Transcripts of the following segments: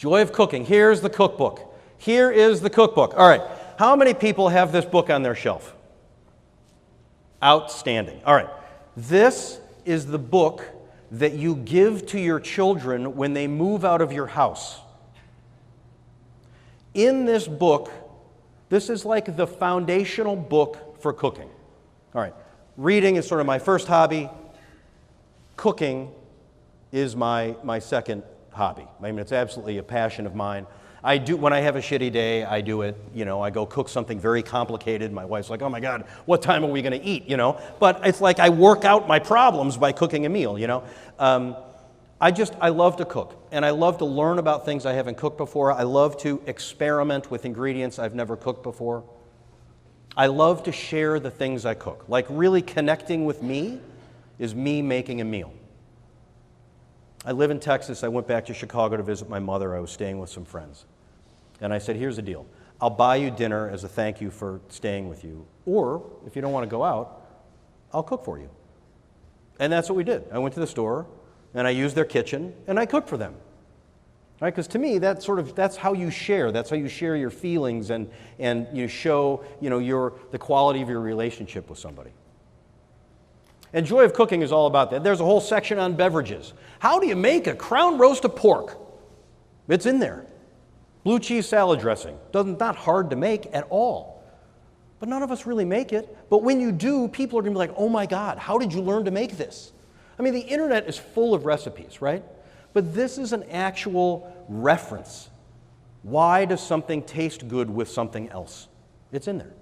Joy of Cooking. Here's the cookbook. Here is the cookbook. All right. How many people have this book on their shelf? Outstanding. All right. This is the book that you give to your children when they move out of your house. In this book, this is like the foundational book for cooking. All right. Reading is sort of my first hobby. Cooking is my second hobby. I mean, it's absolutely a passion of mine. I do, when I have a shitty day, I do it, I go cook something very complicated. My wife's like, oh my God, what time are we going to eat, But it's like I work out my problems by cooking a meal, I love to cook, and I love to learn about things I haven't cooked before. I love to experiment with ingredients I've never cooked before. I love to share the things I cook. Like really connecting with me is me making a meal. I live in Texas. I went back to Chicago to visit my mother. I was staying with some friends. And I said, here's the deal. I'll buy you dinner as a thank you for staying with you. Or, if you don't want to go out, I'll cook for you. And that's what we did. I went to the store, and I used their kitchen, and I cooked for them. Right? Because to me, that's how you share. That's how you share your feelings and you show, the quality of your relationship with somebody. And Joy of Cooking is all about that. There's a whole section on beverages. How do you make a crown roast of pork? It's in there. Blue cheese salad dressing. Not hard to make at all. But none of us really make it. But when you do, people are going to be like, oh my God, how did you learn to make this? I mean, the internet is full of recipes, right? But this is an actual reference. Why does something taste good with something else? It's in there.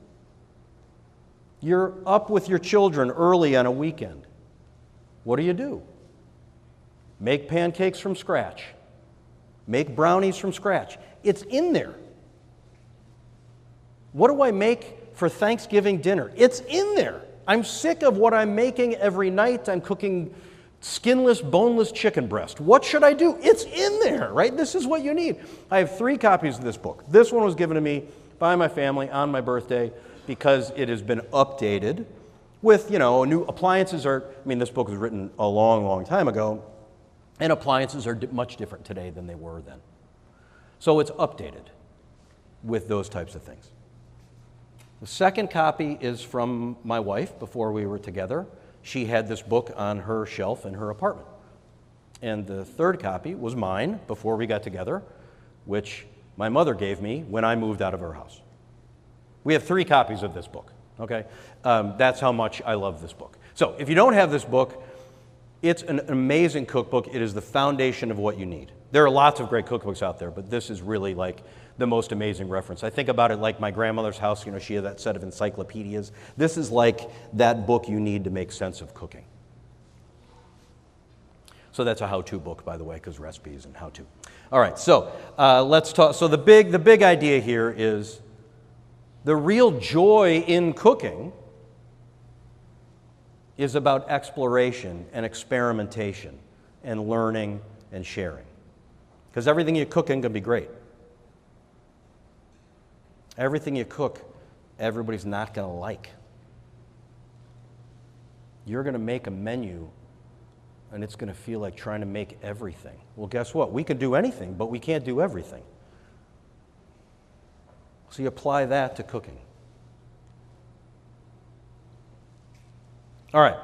You're up with your children early on a weekend. What do? Make pancakes from scratch. Make brownies from scratch. It's in there. What do I make for Thanksgiving dinner? It's in there. I'm sick of what I'm making every night. I'm cooking skinless, boneless chicken breast. What should I do? It's in there, right? This is what you need. I have 3 copies of this book. This one was given to me by my family on my birthday because it has been updated with, new appliances this book was written a long, long time ago, and appliances are much different today than they were then. So it's updated with those types of things. The second copy is from my wife before we were together. She had this book on her shelf in her apartment. And the third copy was mine before we got together, which my mother gave me when I moved out of her house. We have 3 copies of this book, okay? That's how much I love this book. So if you don't have this book, it's an amazing cookbook. It is the foundation of what you need. There are lots of great cookbooks out there, but this is really like the most amazing reference. I think about it like my grandmother's house. She had that set of encyclopedias. This is like that book you need to make sense of cooking. So that's a how-to book, by the way, because recipes and how-to. All right, so let's talk. So the big idea here is the real joy in cooking is about exploration and experimentation and learning and sharing. Because everything you cook can be great. Everything you cook, everybody's not going to like. You're going to make a menu, and it's going to feel like trying to make everything. Well, guess what? We can do anything, but we can't do everything. So you apply that to cooking. All right.